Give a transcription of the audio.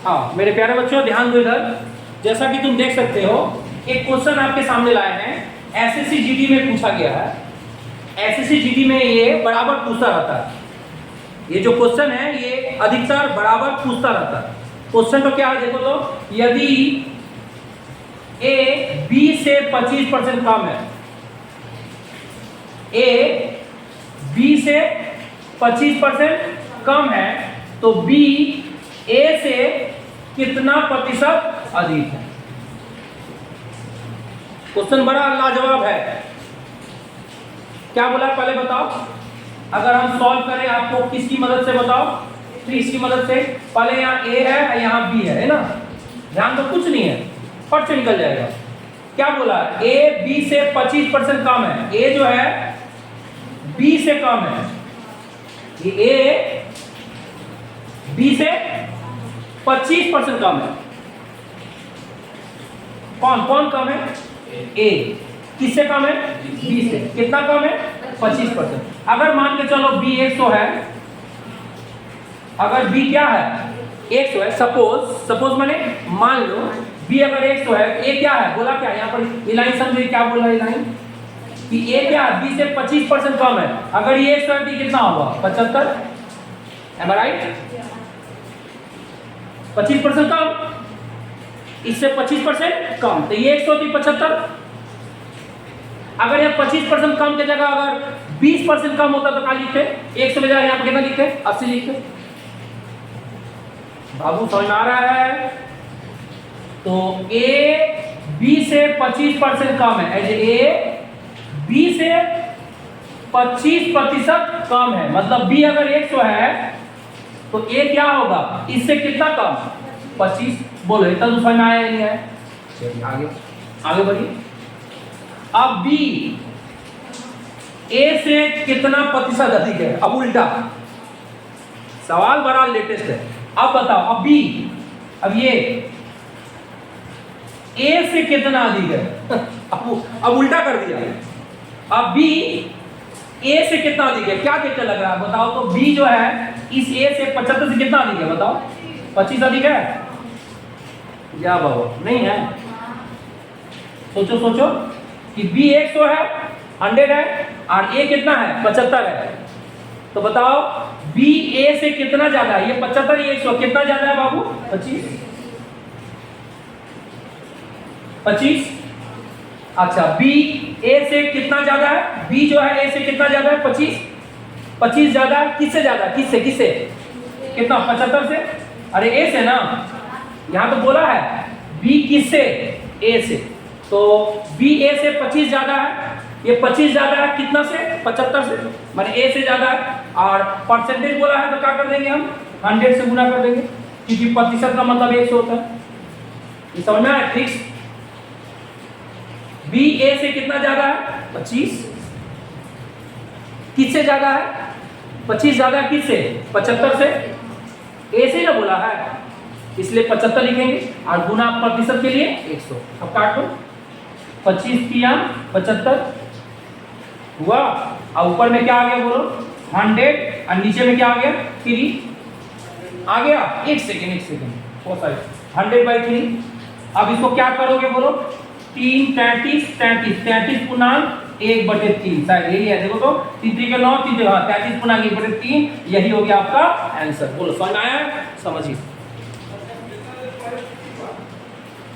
हाँ मेरे प्यारे बच्चों ध्यान दो इधर। जैसा कि तुम देख सकते हो एक क्वेश्चन आपके सामने लाए हैं, एसएससी जीडी में पूछा गया है। एसएससी जीडी में ये बराबर पूछता रहता है। ये जो क्वेश्चन है ये अधिकतर बराबर पूछता रहता है। क्वेश्चन तो क्या है देखो तो, यदि ए बी से 25% कम है, ए बी से 25% कम है तो बी ए से कितना प्रतिशत अधिक है। क्वेश्चन बड़ा लाजवाब है। क्या बोला पहले बताओ। अगर हम सॉल्व करें आपको किसकी मदद से बताओ, ट्रिक्स की मदद से। पहले यहाँ ए है यहाँ बी है ना, ध्यान तो कुछ नहीं है, फट से निकल जाएगा। क्या बोला, ए बी से 25% कम है। ए जो है बी से कम है, ये ए बी से 25% कम है। कौन कौन कम है, ए। किससे कम है, बी से। कितना कम है, 25%। अगर मान के चलो बी 100 है, अगर बी क्या है 100 है, सपोज मैंने मान लो बी अगर 100 है, ए क्या है, बोला क्या यहाँ पर, ये लाइन समझो क्या बोल रहा है लाइन, कि ए क्या है बी से 25% कम है। अगर ये 100 है तो कितना होगा 75, एम आई राइट। 25% कम, इससे 25% कम, तो ये 100 थी 75। अगर ये 25% कम के जगह अगर 20% कम होता तो क्या लिखते, 100 के जगह यहाँ पर कितना लिखते, 80 लिखते। बाबू समझ में आ रहा है। तो ए बी से 25% कम है, एज ए बी से 25% कम है, मतलब बी अगर 100 है तो ए क्या होगा, इससे कितना कम, 25। बोलो इतना तो समझ में आया नहीं है। चलिए आगे बढ़िए। अब बी ए से कितना प्रतिशत अधिक है, अब उल्टा सवाल बड़ा लेटेस्ट है। अब बताओ, अब बी, अब ये ए से कितना अधिक है अब उल्टा कर दिया। अब बी ए से कितना अधिक है, क्या देखते लग रहा है बताओ तो। बी जो है इस ए से 75 से कितना अधिक है बताओ, 25 अधिक है या बाबा नहीं है। सोचो कि बी 100 है, 100 है, और ए कितना है 75 है, तो बताओ बी ए से कितना ज्यादा है, ये 75 ये 100 कितना ज्यादा है बाबू, 25। अच्छा बी ए से कितना ज्यादा है, बी जो है ए से कितना ज्यादा है 25 ज्यादा है। किससे ज्यादा, किससे कितना, 75 से। अरे ए से ना, यहां तो बोला है बी किससे, ए से, तो बी ए से 25 ज्यादा है, ये 25 ज्यादा है कितना से, 75 से, माने ए से ज्यादा है। और परसेंटेज बोला है तो क्या कर देंगे हम, 100 से गुना कर देंगे, क्योंकि प्रतिशत का मतलब 100 होता है। ये समझ में आया ट्रिक्स। बी ए से कितना ज्यादा है 25, किससे ज्यादा है 25 ज्यादा है, किससे 75 से, ए से ना बोला है, इसलिए 75 लिखेंगे और गुना प्रतिशत के लिए 100। अब काटो, 25 किया 75 हुआ, और ऊपर में क्या आ गया बोलो 100, और नीचे में क्या आ गया 3 आ गया। एक सेकेंड बहुत सारे 100/3। अब इसको क्या करोगे बोलो, 3 33 पूर्णांक 1/3, शायद यही है देखो तो, 3 3 के 9, 3 हाँ 33 पूर्णांक 1/3, यही हो गया आपका आंसर। बोलो समझ आया, समझिए।